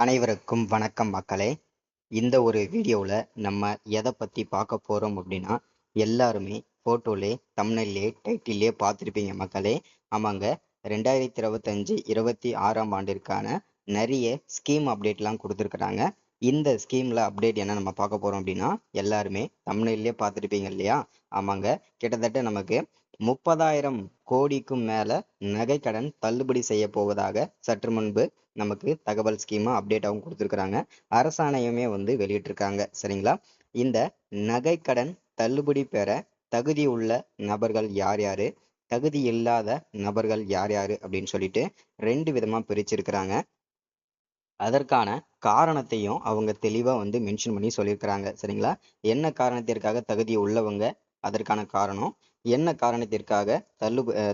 அனைவருக்கும் வணக்கம் மக்களே. இந்த ஒரு வீடியோவில் நம்ம எதை பற்றி பார்க்க போகிறோம் அப்படின்னா, எல்லாருமே ஃபோட்டோலே தம்ப்நெயிலே டைட்டிலே பார்த்துருப்பீங்க மக்களே. ஆமாங்க, 2025-26 ஆண்டிற்கான நிறைய ஸ்கீம் அப்டேட்லாம் கொடுத்துருக்குறாங்க. இந்த ஸ்கீமில் அப்டேட் என்ன நம்ம பார்க்க போகிறோம் அப்படின்னா, எல்லாருமே தம்ப்நெயிலே பார்த்துருப்பீங்க இல்லையா? ஆமாங்க, கிட்டத்தட்ட நமக்கு 30,000 கோடிக்கும் மேலே நகைக்கடன் தள்ளுபடி செய்ய போவதாக சற்று முன்பு நமக்கு தகவல் ஸ்கீமா அப்டேட்டாகவும் கொடுத்துருக்குறாங்க. அரசாணையுமே வெளியிட்டிருக்காங்க. சரிங்களா? இந்த நகைக்கடன் தள்ளுபடி பெற தகுதி உள்ள நபர்கள் யார் யாரு, தகுதி இல்லாத நபர்கள் யார் யாரு அப்படின்னு சொல்லிட்டு 2 விதமா பிரிச்சிருக்கிறாங்க. அதற்கான காரணத்தையும் அவங்க தெளிவா மென்ஷன் பண்ணி சொல்லியிருக்கிறாங்க. சரிங்களா? என்ன காரணத்திற்காக தகுதி உள்ளவங்க, அதற்கான காரணம் என்ன காரணத்திற்காக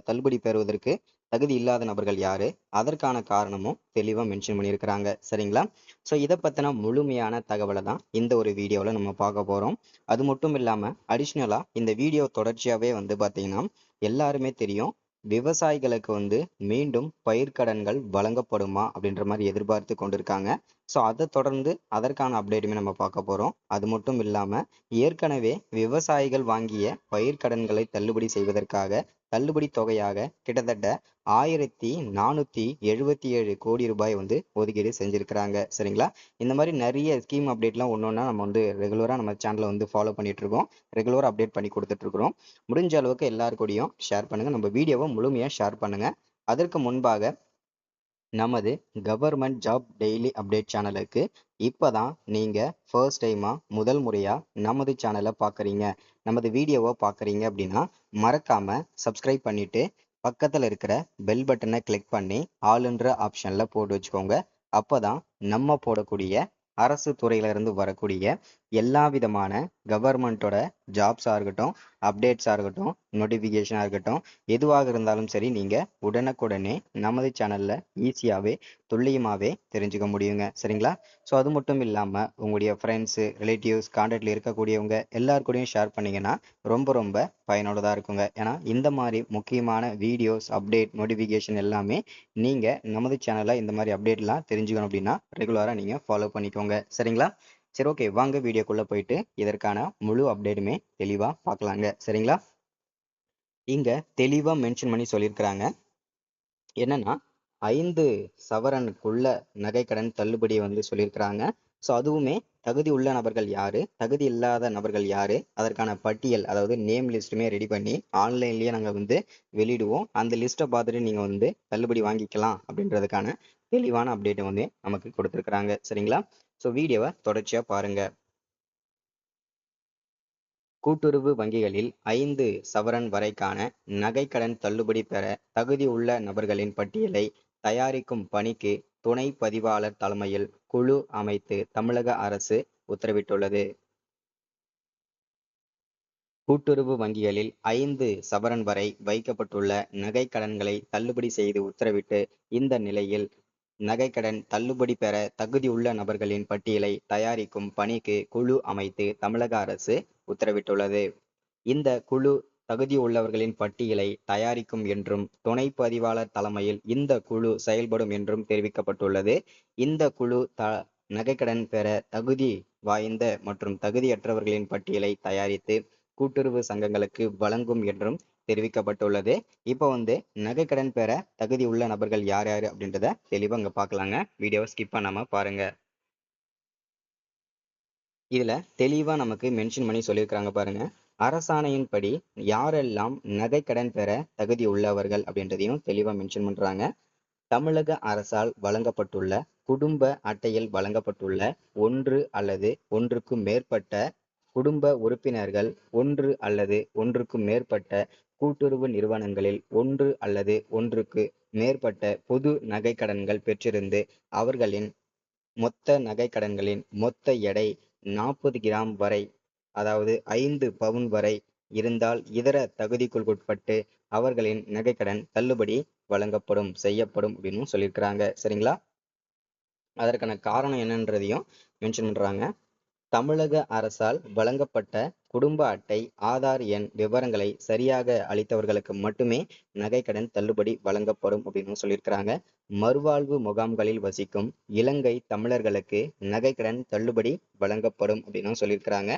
தள்ளுபடி பெறுவதற்கு தகுதி இல்லாத நபர்கள் யாரு, அதற்கான காரணமும் தெளிவா மென்ஷன் பண்ணியிருக்கிறாங்க. சரிங்களா? ஸோ இதை பத்தின முழுமையான தகவலை தான் இந்த ஒரு வீடியோவில் நம்ம பார்க்க போறோம். அது மட்டும் இல்லாம அடிஷ்னலா இந்த வீடியோ தொடர்ச்சியாவே பார்த்தீங்கன்னா, எல்லாருமே தெரியும், விவசாயிகளுக்கு மீண்டும் பயிர்க்கடன்கள் வழங்கப்படுமா அப்படின்ற மாதிரி எதிர்பார்த்து கொண்டிருக்காங்க. ஸோ அதை தொடர்ந்து அதற்கான அப்டேட்டுமே நம்ம பார்க்க போறோம். அது மட்டும் இல்லாம ஏற்கனவே விவசாயிகள் வாங்கிய பயிர்க்கடன்களை தள்ளுபடி செய்வதற்காக தள்ளுபடி தொகையாக கிட்டத்தட்ட 1477 கோடி ரூபாய் ஒதுக்கீடு செஞ்சிருக்கிறாங்க. சரிங்களா? இந்த மாதிரி நிறைய ஸ்கீம் அப்டேட்லாம் ஒன்னொன்னா நம்ம ரெகுலரா நம்ம சேனலை ஃபாலோ பண்ணிட்டு இருக்கோம். ரெகுலரா அப்டேட் பண்ணி கொடுத்துட்டு இருக்கிறோம். முடிஞ்ச அளவுக்கு எல்லாரு கூடயும் ஷேர் பண்ணுங்க. நம்ம வீடியோவை முழுமையா ஷேர் பண்ணுங்க. அதற்கு முன்பாக நமது கவர்மெண்ட் ஜாப் டெய்லி அப்டேட் சேனலுக்கு இப்பதான் நீங்க ஃபர்ஸ்ட் டைமா முதல் முறையா நமது சேனலை பார்க்குறீங்க, நமது வீடியோவை பார்க்குறீங்க அப்படின்னா மறக்காம சப்ஸ்கிரைப் பண்ணிட்டு பக்கத்தில் இருக்கிற பெல் பட்டனை கிளிக் பண்ணி ஆளுன்ற ஆப்ஷன்ல போட்டு வச்சுக்கோங்க. அப்பதான் நம்ம போடக்கூடிய அரசு துறையில இருந்து வரக்கூடிய எல்லா விதமான கவர்மெண்ட்டோட ஜாப்ஸாக இருக்கட்டும், அப்டேட்ஸாக இருக்கட்டும், நோட்டிஃபிகேஷனாக இருக்கட்டும், எதுவாக இருந்தாலும் சரி நீங்கள் உடனுக்குடனே நமது சேனலில் ஈஸியாகவே துல்லியமாகவே தெரிஞ்சுக்க முடியுங்க. சரிங்களா? ஸோ அது மட்டும் இல்லாமல் உங்களுடைய ஃப்ரெண்ட்ஸு, ரிலேட்டிவ்ஸ், கான்டாக்டில் இருக்கக்கூடியவங்க எல்லார் கூடயும் ஷேர் பண்ணிங்கன்னா ரொம்ப ரொம்ப பயனுள்ளதாக இருக்குங்க. ஏன்னா இந்த மாதிரி முக்கியமான வீடியோஸ், அப்டேட், நோட்டிஃபிகேஷன் எல்லாமே நீங்கள் நமது சேனலில் இந்த மாதிரி அப்டேட்லாம் தெரிஞ்சுக்கணும் அப்படின்னா ரெகுலராக நீங்கள் ஃபாலோ பண்ணிக்கோங்க. சரிங்களா? சரி, ஓகே, வாங்க வீடியோக்குள்ள போயிட்டு இதற்கான முழு அப்டேட்டுமே தெளிவா பார்க்கலாங்க. சரிங்களா? இங்க தெளிவா மென்ஷன் பண்ணி சொல்லியிருக்கிறாங்க. என்னன்னா 5 சவரனுக்குள்ள நகைக்கடன் தள்ளுபடி சொல்லியிருக்கிறாங்க. ஸோ அதுவுமே தகுதி உள்ள நபர்கள் யாரு, தகுதி இல்லாத நபர்கள் யாரு, அதற்கான பட்டியல், அதாவது நேம் லிஸ்ட்டுமே ரெடி பண்ணி ஆன்லைன்லயே நாங்கள் வெளியிடுவோம். அந்த லிஸ்ட்டை பார்த்துட்டு நீங்க தள்ளுபடி வாங்கிக்கலாம் அப்படின்றதுக்கான தெளிவான அப்டேட் நமக்கு கொடுத்துருக்குறாங்க. சரிங்களா? ஸோ வீடியோவை தொடர்ச்சியா பாருங்க. கூட்டுறவு வங்கிகளில் 5 சவரன் வரைக்கான நகைக்கடன் தள்ளுபடி பெற தகுதி உள்ள நபர்களின் பட்டியலை தயாரிக்கும் பணிக்கு துணை பதிவாளர் தலைமையில் குழு அமைத்து தமிழக அரசு உத்தரவிட்டுள்ளது. கூட்டுறவு வங்கிகளில் 5 சவரன் வரை வைக்கப்பட்டுள்ள நகைக்கடன்களை தள்ளுபடி செய்து உத்தரவிட்டு, இந்த நிலையில் நகைக்கடன் தள்ளுபடி பெற தகுதியுள்ள நபர்களின் பட்டியலை தயாரிக்கும் பணிக்கு குழு அமைத்து தமிழக அரசு உத்தரவிட்டுள்ளது. இந்த குழு தகுதியுள்ளவர்களின் பட்டியலை தயாரிக்கும் என்றும் துணை பதிவாளர் தலைமையில் இந்த குழு செயல்படும் என்றும் தெரிவிக்கப்பட்டுள்ளது. இந்த குழு நகைக்கடன் பெற தகுதி வாய்ந்த மற்றும் தகுதியற்றவர்களின் பட்டியலை தயாரித்து கூட்டுறவு சங்கங்களுக்கு வழங்கும் என்றும் தெரிவிக்கப்பட்டுள்ளது. இப்போ நகைக்கடன் பெற தகுதி உள்ள நபர்கள் யார் யாரு அப்படின்றத தெளிவா இங்க பார்க்கலாங்க. வீடியோவை ஸ்கிப் பண்ணாம பாருங்க. இதுல தெளிவா நமக்கு மென்ஷன் பண்ணி சொல்லியிருக்கிறாங்க பாருங்க. அரசாணையின்படி யாரெல்லாம் நகைக்கடன் பெற தகுதி உள்ளவர்கள் அப்படின்றதையும் தெளிவா மென்ஷன் பண்றாங்க. தமிழக அரசால் வழங்கப்பட்டுள்ள குடும்ப அட்டையில் வழங்கப்பட்டுள்ள 1 அல்லது 1க்கும் மேற்பட்ட குடும்ப உறுப்பினர்கள் 1 அல்லது 1க்கும் மேற்பட்ட கூட்டுறவு நிறுவனங்களில் 1 அல்லது 1க்கு மேற்பட்ட பொது நகைக்கடன்கள் பெற்றிருந்து அவர்களின் மொத்த நகைக்கடன்களின் மொத்த எடை 40 கிராம் வரை, அதாவது 5 பவுன் வரை இருந்தால் இதர தகுதிக்குட்பட்டு அவர்களின் நகைக்கடன் தள்ளுபடி செய்யப்படும் அப்படின்னு சொல்லியிருக்கிறாங்க. சரிங்களா? அதற்கான காரணம் என்னன்றதையும் மென்ஷன் பண்றாங்க. தமிழக அரசால் வழங்கப்பட்ட குடும்ப அட்டை, ஆதார் எண் விவரங்களை சரியாக அளித்தவர்களுக்கு மட்டுமே நகைக்கடன் தள்ளுபடி வழங்கப்படும் அப்படின்னு சொல்லியிருக்கிறாங்க. மறுவாழ்வு முகாம்களில் வசிக்கும் இலங்கை தமிழர்களுக்கு நகைக்கடன் தள்ளுபடி வழங்கப்படும் அப்படின்னு சொல்லியிருக்கிறாங்க.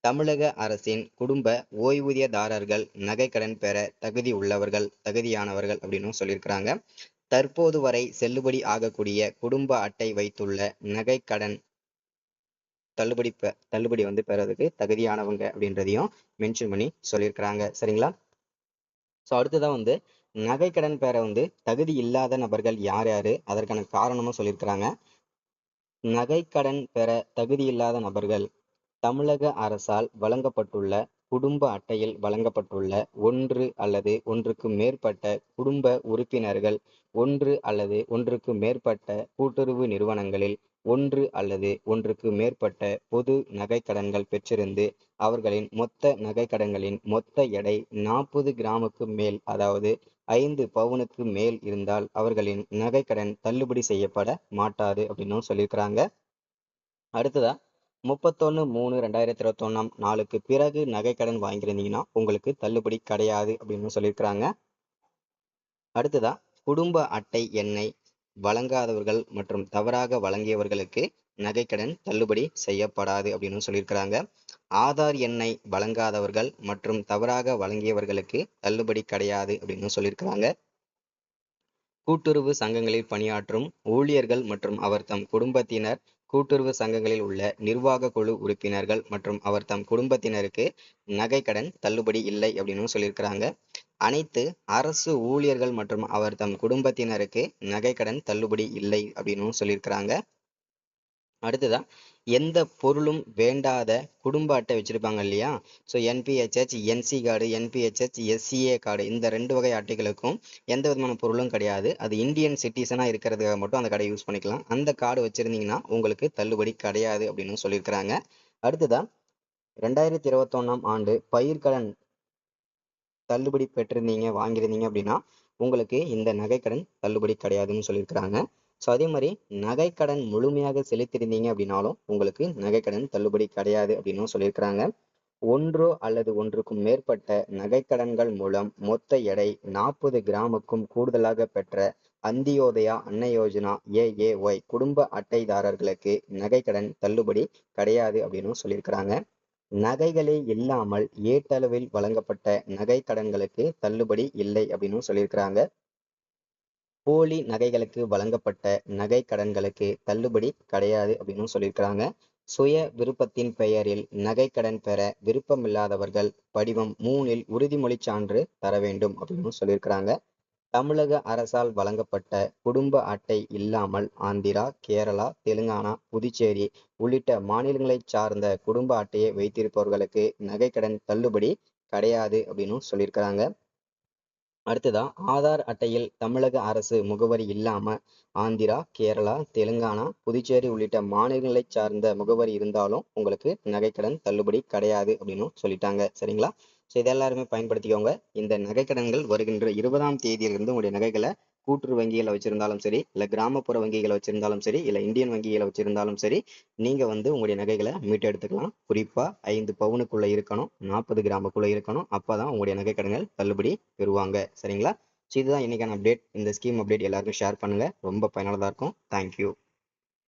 தமிழக அரசின் குடும்ப ஓய்வூதியதாரர்கள் நகைக்கடன் பெற தகுதி உள்ளவர்கள், தகுதியானவர்கள் அப்படின்னு சொல்லியிருக்கிறாங்க. தற்போது வரை செல்லுபடி ஆகக்கூடிய குடும்ப அட்டை வைத்துள்ள நகைக்கடன் தள்ளுபடி பெறதுக்கு தகுதியானவங்க அப்படின்றதையும் மென்ஷன் பண்ணி சொல்லியிருக்கிறாங்க. சரிங்களா? ஸோ அடுத்ததான் நகைக்கடன் பெற தகுதி இல்லாத நபர்கள் யார் யாரு, அதற்கான காரணமும் சொல்லியிருக்கிறாங்க. நகைக்கடன் பெற தகுதியில்லாத நபர்கள் தமிழக அரசால் வழங்கப்பட்டுள்ள குடும்ப அட்டையில் வழங்கப்பட்டுள்ள ஒன்று அல்லது ஒன்றுக்கு மேற்பட்ட குடும்ப உறுப்பினர்கள், ஒன்று அல்லது ஒன்றுக்கு மேற்பட்ட கூட்டுறவு நிறுவனங்களில் ஒன்று அல்லது ஒன்றுக்கு மேற்பட்ட பொது நகைக்கடன்கள் பெற்றிருந்து அவர்களின் மொத்த நகைக்கடன்களின் மொத்த எடை 40 கிராமுக்கு மேல், அதாவது 5 பவுனுக்கு மேல் இருந்தால் அவர்களின் நகைக்கடன் தள்ளுபடி செய்யப்பட மாட்டாது அப்படின்னு சொல்லியிருக்கிறாங்க. அடுத்ததா 31/3/2021 நாளுக்கு பிறகு நகைக்கடன் வாங்கியிருந்தீங்கன்னா உங்களுக்கு தள்ளுபடி கிடையாது அப்படின்னு சொல்லியிருக்கிறாங்க. அடுத்ததா குடும்ப அட்டை எண்ணை வழங்காதவர்கள் மற்றும் தவறாக வழங்கியவர்களுக்கு நகைக்கடன் தள்ளுபடி செய்யப்படாது அப்படின்னு சொல்லியிருக்கிறாங்க. ஆதார் எண்ணை வழங்காதவர்கள் மற்றும் தவறாக வழங்கியவர்களுக்கு தள்ளுபடி கிடையாது அப்படின்னு சொல்லியிருக்கிறாங்க. கூட்டுறவு சங்கங்களில் பணியாற்றும் ஊழியர்கள் மற்றும் அவர் தம் குடும்பத்தினர், கூட்டுறவு சங்கங்களில் உள்ள நிர்வாக குழு உறுப்பினர்கள் மற்றும் அவர் தம் குடும்பத்தினருக்கு நகைக்கடன் தள்ளுபடி இல்லை அப்படின்னு சொல்லியிருக்கிறாங்க. அனைத்து அரசு ஊழியர்கள் மற்றும் அவர் தம் குடும்பத்தினருக்கு நகைக்கடன் தள்ளுபடி இல்லை அப்படின்னு சொல்லியிருக்கிறாங்க. அடுத்ததா எந்த பொருளும் வேண்டாத குடும்ப அட்டை வச்சிருப்பாங்க இல்லையா? So NPHH, NC card, NPHH, SCA card, இந்த 2 வகை அட்டைகளுக்கும் எந்த விதமான பொருளும் கிடையாது. அது இந்தியன் சிட்டிசனா இருக்கிறதுக்காக மட்டும் அந்த கார்டை யூஸ் பண்ணிக்கலாம். அந்த கார்டு வச்சிருந்தீங்கன்னா உங்களுக்கு தள்ளுபடி கிடையாது அப்படின்னு சொல்லியிருக்கிறாங்க. அடுத்ததா 2021 ஆண்டு பயிர்க்கடன் தள்ளுபடி பெற்றிருந்தீங்க, வாங்கியிருந்தீங்க அப்படின்னா உங்களுக்கு இந்த நகைக்கடன் தள்ளுபடி கிடையாதுன்னு சொல்லியிருக்கிறாங்க. ஸோ அதே மாதிரி நகைக்கடன் முழுமையாக செலுத்தியிருந்தீங்க அப்படின்னாலும் உங்களுக்கு நகைக்கடன் தள்ளுபடி கிடையாது அப்படின்னு சொல்லியிருக்கிறாங்க. ஒன்றோ அல்லது ஒன்றுக்கும் மேற்பட்ட நகைக்கடன்கள் மூலம் மொத்த எடை 40 கிராமுக்கும் கூடுதலாக பெற்ற அந்தியோதயா அன்ன யோஜனா ஏஏஒய் குடும்ப அட்டைதாரர்களுக்கு நகைக்கடன் தள்ளுபடி கிடையாது அப்படின்னு சொல்லியிருக்கிறாங்க. நகைகளே இல்லாமல் ஏட்டளவில் வழங்கப்பட்ட நகை கடன்களுக்கு தள்ளுபடி இல்லை அப்படின்னு சொல்லியிருக்கிறாங்க. போலி நகைகளுக்கு வழங்கப்பட்ட நகை கடன்களுக்கு தள்ளுபடி கிடையாது அப்படின்னு சொல்லியிருக்கிறாங்க. சுய விருப்பத்தின் பெயரில் நகைக்கடன் பெற விருப்பமில்லாதவர்கள் படிவம் 3 உறுதிமொழி சான்று தர வேண்டும் அப்படின்னு சொல்லியிருக்கிறாங்க. தமிழக அரசால் வழங்கப்பட்ட குடும்ப அட்டை இல்லாமல் ஆந்திரா, கேரளா, தெலுங்கானா, புதுச்சேரி உள்ளிட்ட மாநிலங்களைச் சார்ந்த குடும்ப அட்டையை வைத்திருப்பவர்களுக்கு நகைக்கடன் தள்ளுபடி கிடையாது அப்படின்னு சொல்லியிருக்கிறாங்க. அடுத்ததா ஆதார் அட்டையில் தமிழக அரசு முகவரி இல்லாம ஆந்திரா, கேரளா, தெலுங்கானா, புதுச்சேரி உள்ளிட்ட மாநிலங்களைச் சார்ந்த முகவரி இருந்தாலும் உங்களுக்கு நகைக்கடன் தள்ளுபடி கிடையாது அப்படின்னு சொல்லிட்டாங்க. சரிங்களா? ஸோ இதை எல்லாருமே பயன்படுத்திக்கோங்க. இந்த நகைக்கடன்கள் வருகின்ற 20ஆம் தேதியிலிருந்து உங்களுடைய நகைகளை கூட்டுறவு வங்கிகளை வச்சிருந்தாலும் சரி, இல்ல கிராமப்புற வங்கிகளை வச்சிருந்தாலும் சரி, இல்ல இந்தியன் வங்கிகளை வச்சிருந்தாலும் சரி, நீங்க உங்களுடைய நகைகளை மீட்டெடுத்துக்கலாம். குறிப்பா 5 பவுனுக்குள்ள இருக்கணும், 40 கிராமுக்குள்ள இருக்கணும். அப்பதான் உங்களுடைய நகைக்கடன்கள் தள்ளுபடி பெறுவாங்க. சரிங்களா? ஸோ இதுதான் இன்னைக்கான அப்டேட். இந்த ஸ்கீம் அப்டேட் எல்லாருக்கும் ஷேர் பண்ணுங்க. ரொம்ப பயனுள்ளதா இருக்கும். தேங்க்யூ.